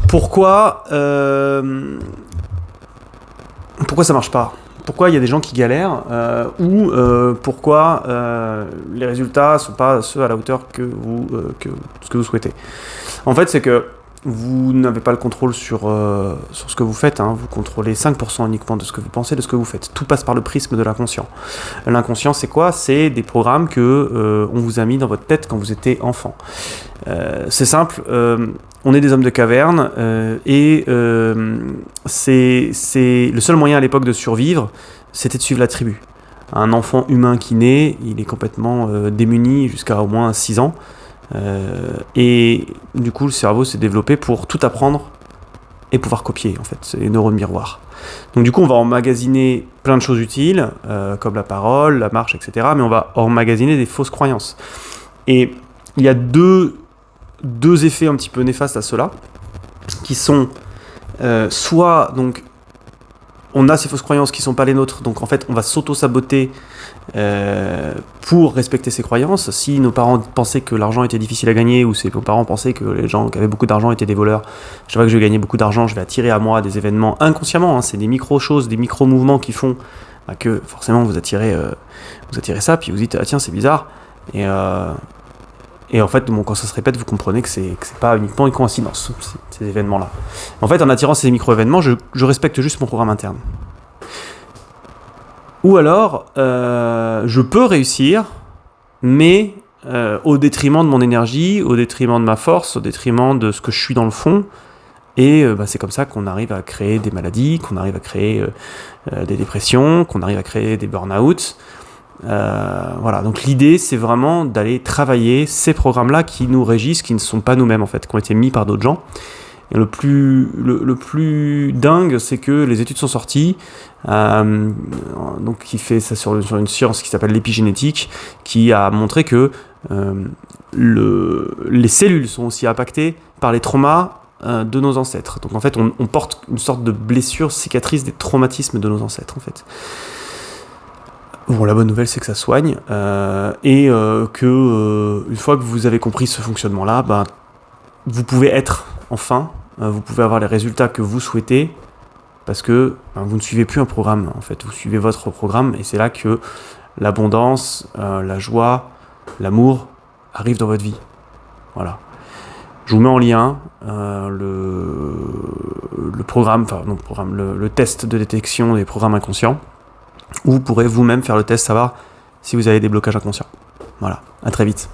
Pourquoi ça marche pas? Pourquoi il y a des gens qui galèrent ou pourquoi les résultats sont pas ceux à la hauteur que ce que vous souhaitez? En fait, c'est que vous n'avez pas le contrôle sur ce que vous faites, hein. Vous contrôlez 5% uniquement de ce que vous pensez, de ce que vous faites. Tout passe par le prisme de l'inconscient. L'inconscient, c'est quoi? C'est des programmes que on vous a mis dans votre tête quand vous étiez enfant. C'est simple, on est des hommes de caverne et c'est le seul moyen à l'époque de survivre, c'était de suivre la tribu. Un enfant humain qui naît, il est complètement démuni jusqu'à au moins 6 ans. Et du coup, le cerveau s'est développé pour tout apprendre et pouvoir copier, en fait. C'est les neurones miroirs. Donc du coup, on va emmagasiner plein de choses utiles, comme la parole, la marche, etc. Mais on va emmagasiner des fausses croyances. Et il y a deux effets un petit peu néfastes à cela, qui sont soit, donc, on a ces fausses croyances qui ne sont pas les nôtres, donc en fait, on va s'auto-saboter pour respecter ses croyances. Si nos parents pensaient que l'argent était difficile à gagner, ou si nos parents pensaient que les gens qui avaient beaucoup d'argent étaient des voleurs, je sais pas que je vais gagner beaucoup d'argent, je vais attirer à moi des événements inconsciemment, hein, c'est des micro-choses, des micro-mouvements qui font que forcément vous attirez ça, puis vous dites, ah tiens, c'est bizarre, et en fait, bon, quand ça se répète, vous comprenez que c'est pas uniquement une coïncidence, ces événements-là. En fait, en attirant ces micro-événements, je respecte juste mon programme interne. Ou alors, je peux réussir, mais au détriment de mon énergie, au détriment de ma force, au détriment de ce que je suis dans le fond. Et c'est comme ça qu'on arrive à créer des maladies, qu'on arrive à créer des dépressions, qu'on arrive à créer des burn-out. Voilà, donc l'idée, c'est vraiment d'aller travailler ces programmes-là qui nous régissent, qui ne sont pas nous-mêmes, en fait, qui ont été mis par d'autres gens. Et le plus dingue, c'est que les études sont sorties, donc qui fait ça sur une science qui s'appelle l'épigénétique, qui a montré que les cellules sont aussi impactées par les traumas de nos ancêtres. Donc en fait, on porte une sorte de blessure, cicatrice des traumatismes de nos ancêtres, en fait. Bon, la bonne nouvelle, c'est que ça soigne, et que une fois que vous avez compris ce fonctionnement-là, vous pouvez être enfin, vous pouvez avoir les résultats que vous souhaitez, parce que vous ne suivez plus un programme, en fait, vous suivez votre programme, et c'est là que l'abondance, la joie, l'amour arrivent dans votre vie. Voilà. Je vous mets en lien le test de détection des programmes inconscients, où vous pourrez vous-même faire le test, savoir si vous avez des blocages inconscients. Voilà, à très vite.